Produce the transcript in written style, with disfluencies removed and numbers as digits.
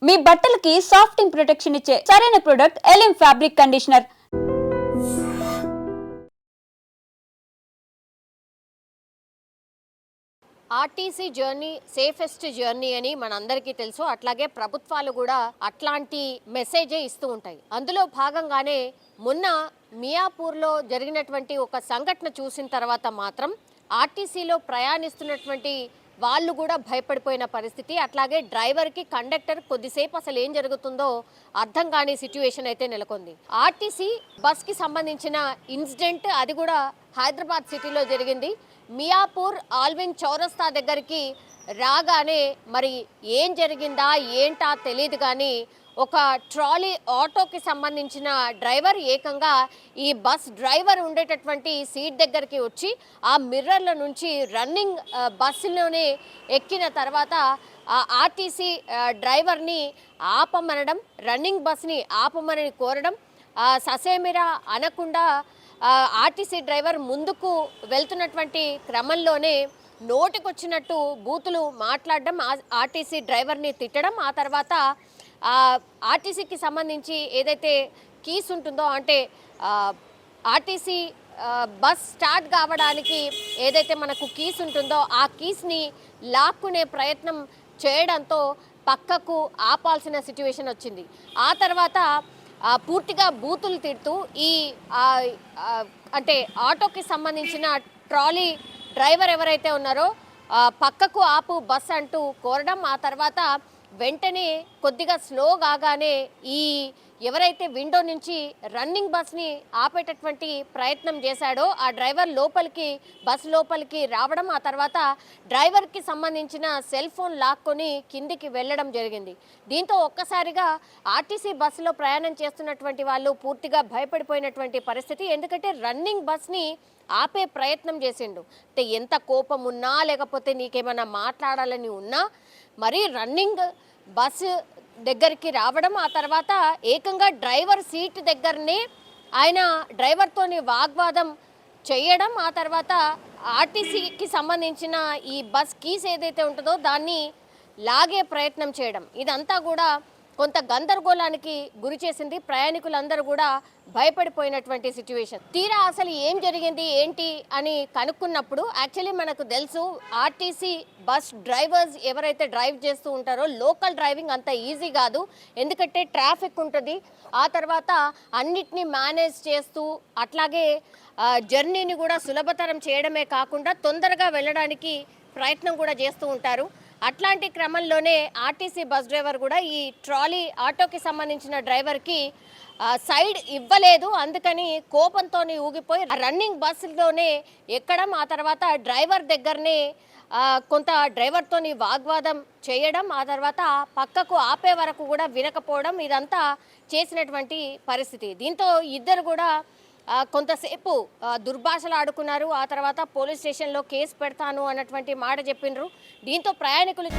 మీ బట్టలకి సాఫ్టింగ్ ప్రొటెక్షన్ ఇచ్చే సరైన ప్రొడక్ట్ ఎలిమ్ fabric conditioner. RTC journey safest journey అని మనందరికీ తెలుసు. అట్లాగే ప్రభుత్వాలు కూడా అట్లాంటి మెసేజే ఇస్తూ ఉంటాయి. అందులో భాగంగానే మొన్న మియాపూర్లో జరిగినటువంటి ఒక సంఘటన చూసిన తర్వాత మాత్రం ఆర్టీసీలో ప్రయాణిస్తున్నటువంటి వాళ్ళు కూడా భయపడిపోయిన పరిస్థితి. అట్లాగే డ్రైవర్కి కండక్టర్ కొద్దిసేపు అసలు ఏం జరుగుతుందో అర్థం కాని సిచ్యువేషన్ అయితే నెలకొంది. ఆర్టీసీ బస్కి సంబంధించిన ఇన్సిడెంట్ అది కూడా హైదరాబాద్ సిటీలో జరిగింది. మియాపూర్ ఆల్విన్ చౌరస్తా దగ్గరికి రాగానే మరి ఏం జరిగిందా ఏంటా తెలియదు కానీ ఒక ట్రాలీ ఆటోకి సంబంధించిన డ్రైవర్ ఏకంగా ఈ బస్ డ్రైవర్ ఉండేటటువంటి సీట్ దగ్గరికి వచ్చి ఆ మిర్రర్ల నుంచి రన్నింగ్ బస్సులోనే ఎక్కిన తర్వాత ఆ ఆర్టీసీ డ్రైవర్ని ఆపమనడం, రన్నింగ్ బస్ని ఆపమని కోరడం, ససేమిరా అనకుండా ఆర్టీసీ డ్రైవర్ ముందుకు వెళ్తున్నటువంటి క్రమంలోనే నోటికొచ్చినట్టు బూతులు మాట్లాడడం, ఆర్టీసీ డ్రైవర్ని తిట్టడం, ఆ తర్వాత ఆర్టీసీకి సంబంధించి ఏదైతే కీస్ ఉంటుందో అంటే ఆర్టీసీ బస్ స్టార్ట్ కావడానికి ఏదైతే మనకు కీస్ ఉంటుందో ఆ కీస్ని లాక్కునే ప్రయత్నం చేయడంతో పక్కకు ఆపాల్సిన సిచ్యువేషన్ వచ్చింది. ఆ తర్వాత పూర్తిగా బూతులు తిడుతూ ఈ అంటే ఆటోకి సంబంధించిన ట్రాలీ డ్రైవర్ ఎవరైతే ఉన్నారో పక్కకు ఆపు బస్ అంటూ కోరడం, ఆ తర్వాత వెంటనే కొద్దిగా స్లో కాగానే ఈ ఎవరైతే విండో నుంచి రన్నింగ్ బస్ని ఆపేటటువంటి ప్రయత్నం చేశాడో ఆ డ్రైవర్ లోపలికి బస్ లోపలికి రావడం, ఆ తర్వాత డ్రైవర్కి సంబంధించిన సెల్ ఫోన్ లాక్కొని కిందికి వెళ్ళడం జరిగింది. దీంతో ఒక్కసారిగా ఆర్టీసీ బస్సులో ప్రయాణం చేస్తున్నటువంటి వాళ్ళు పూర్తిగా భయపడిపోయినటువంటి పరిస్థితి. ఎందుకంటే రన్నింగ్ బస్ని ఆపే ప్రయత్నం చేసిండు. అంటే ఎంత కోపం ఉన్నా లేకపోతే నీకేమైనా మాట్లాడాలని ఉన్నా మరి రన్నింగ్ బస్సు దగ్గరికి రావడం, ఆ తర్వాత ఏకంగా డ్రైవర్ సీట్ దగ్గరనే ఆయన డ్రైవర్తోని వాగ్వాదం చేయడం, ఆ తర్వాత ఆర్టీసీకి సంబంధించిన ఈ బస్ కీస్ ఏదైతే ఉంటుందో దాన్ని లాగే ప్రయత్నం చేయడం, ఇదంతా కూడా కొంత గందరగోళానికి గురి చేసింది. ప్రయాణికులందరూ కూడా భయపడిపోయినటువంటి సిచ్యువేషన్. తీరా అసలు ఏం జరిగింది ఏంటి అని కనుక్కున్నప్పుడు యాక్చువల్లీ మనకు తెలుసు ఆర్టీసీ బస్ డ్రైవర్స్ ఎవరైతే డ్రైవ్ చేస్తూ ఉంటారో లోకల్ డ్రైవింగ్ అంత ఈజీ కాదు. ఎందుకంటే ట్రాఫిక్ ఉంటుంది, ఆ తర్వాత అన్నిటినీ మేనేజ్ చేస్తూ అట్లాగే జర్నీని కూడా సులభతరం చేయడమే కాకుండా తొందరగా వెళ్ళడానికి ప్రయత్నం కూడా చేస్తూ ఉంటారు. అట్లాంటి క్రమంలోనే ఆర్టీసీ బస్ డ్రైవర్ కూడా ఈ ట్రాలీ ఆటోకి సంబంధించిన డ్రైవర్కి సైడ్ ఇవ్వలేదు. అందుకని కోపంతో ఊగిపోయి రన్నింగ్ బస్సులోనే ఎక్కడం, ఆ తర్వాత డ్రైవర్ దగ్గరనే కొంత డ్రైవర్తోని వాగ్వాదం చేయడం, ఆ తర్వాత పక్కకు ఆపే వరకు కూడా వినకపోవడం, ఇదంతా చేసినటువంటి పరిస్థితి. దీంతో ఇద్దరు కూడా కొంతసేపు దుర్భాషలు ఆడుకున్నారు. ఆ తర్వాత పోలీస్ స్టేషన్లో కేసు పెడతాను అన్నటువంటి మాట చెప్పినారు. దీంతో ప్రయాణికులు